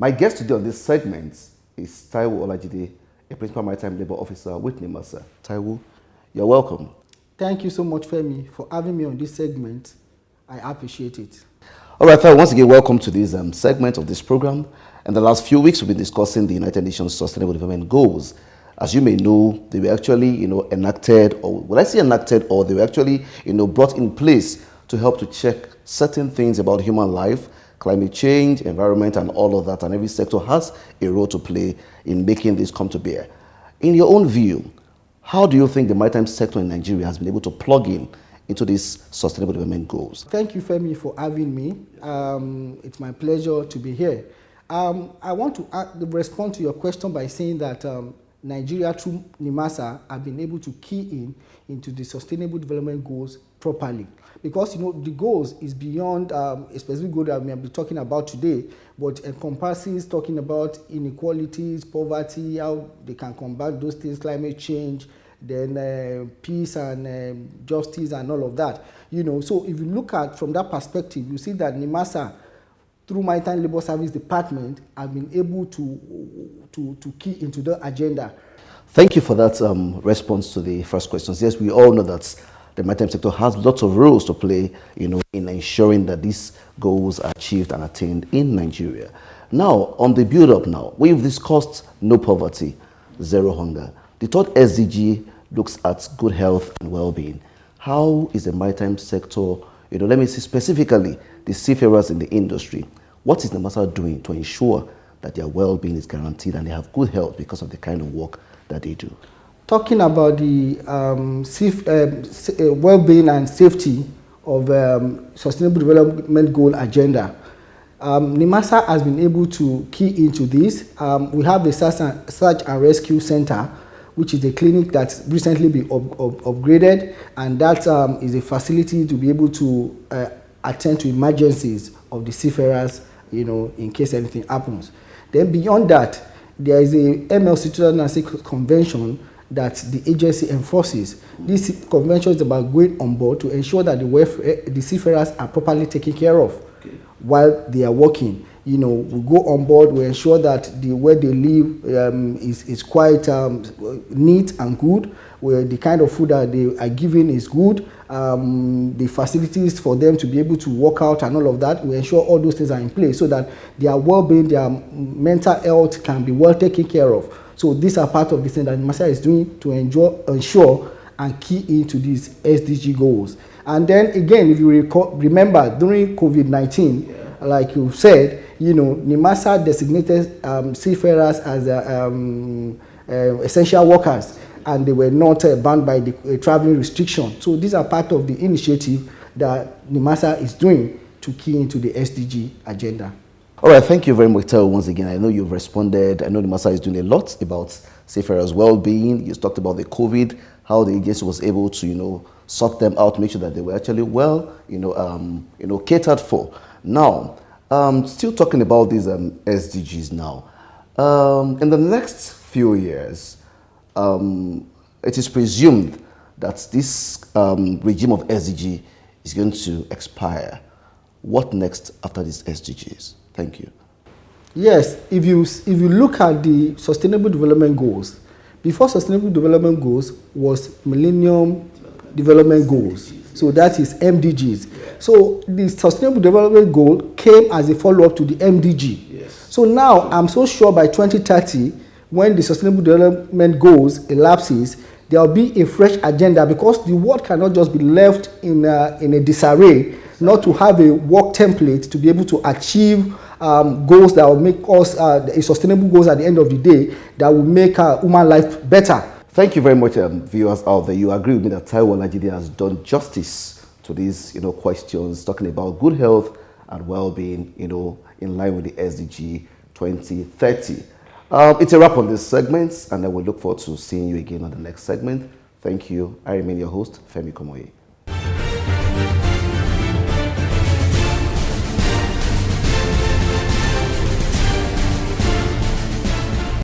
My guest today on this segment is Taiwo Olajide, a Principal Maritime Labour Officer with NIMASA. Taiwo, you're welcome. Thank you so much, Femi, for having me on this segment. I appreciate it. All right, Taiwo, once again, welcome to this segment of this program. In the last few weeks, we've been discussing the United Nations Sustainable Development Goals. As you may know, they were actually, enacted, or will I say enacted, or they were actually, brought in place to help to check certain things about human life, climate change, environment, and all of that. And every sector has a role to play in making this come to bear. In your own view, how do you think the maritime sector in Nigeria has been able to plug into these sustainable development goals? Thank you, Femi, for having me. It's my pleasure to be here. I want to respond to your question by saying that Nigeria, through NIMASA, have been able to key into the sustainable development goals properly. Because, the goals is beyond a specific goal that we have been talking about today, but encompasses talking about inequalities, poverty, how they can combat those things, climate change, then peace and justice and all of that. So if you look at from that perspective, you see that NIMASA, through Maritime Labour Service Department, have been able to key into the agenda. Thank you for that response to the first questions. Yes, we all know that the maritime sector has lots of roles to play, in ensuring that these goals are achieved and attained in Nigeria. Now, on the build-up now, we've discussed no poverty, zero hunger. The third SDG looks at good health and well-being. How is the maritime sector, let me say specifically the seafarers in the industry, what is NIMASA doing to ensure that their well-being is guaranteed and they have good health because of the kind of work that they do? Talking about the well-being and safety of Sustainable Development Goal agenda, NIMASA has been able to key into this. We have the Search and Rescue Center, which is a clinic that's recently been upgraded, and that is a facility to be able to attend to emergencies of the seafarers, in case anything happens. Then beyond that, there is a MLC 2006 convention that the agency enforces. This convention is about going on board to ensure that the seafarers are properly taken care of while they are working. We go on board, we ensure that where they live is quite neat and good, where the kind of food that they are given is good, the facilities for them to be able to work out and all of that. We ensure all those things are in place so that their well-being, their mental health can be well taken care of. So these are part of the thing that NIMASA is doing to ensure and key into these SDG goals. And then again, if you remember, during COVID-19, like you said, NIMASA designated seafarers as essential workers, and they were not bound by the traveling restriction. So these are part of the initiative that NIMASA is doing to key into the SDG agenda. All right, thank you very much, Taiwo, once again. I know you've responded. I know NIMASA is doing a lot about seafarers' well-being. You talked about the COVID, how the agency was able to, sort them out, make sure that they were actually well, catered for. Now, still talking about these SDGs now. In the next few years, it is presumed that this regime of SDG is going to expire. What next after these SDGs? Thank you. Yes, if you look at the Sustainable Development Goals, before Sustainable Development Goals was Millennium Development Goals. So that is MDGs. So the Sustainable Development Goal came as a follow-up to the MDG. Yes. So now I'm so sure by 2030, when the Sustainable Development Goals elapses, there will be a fresh agenda, because the world cannot just be left in a disarray, not to have a work template to be able to achieve goals that will make us a sustainable goals at the end of the day that will make human life better. Thank you very much, viewers out there. You agree with me that Taiwo Olajide has done justice to these, questions, talking about good health and well-being, in line with the SDG 2030. It's a wrap on this segment, and I will look forward to seeing you again on the next segment. Thank you. I remain your host, Femi Kumuyi.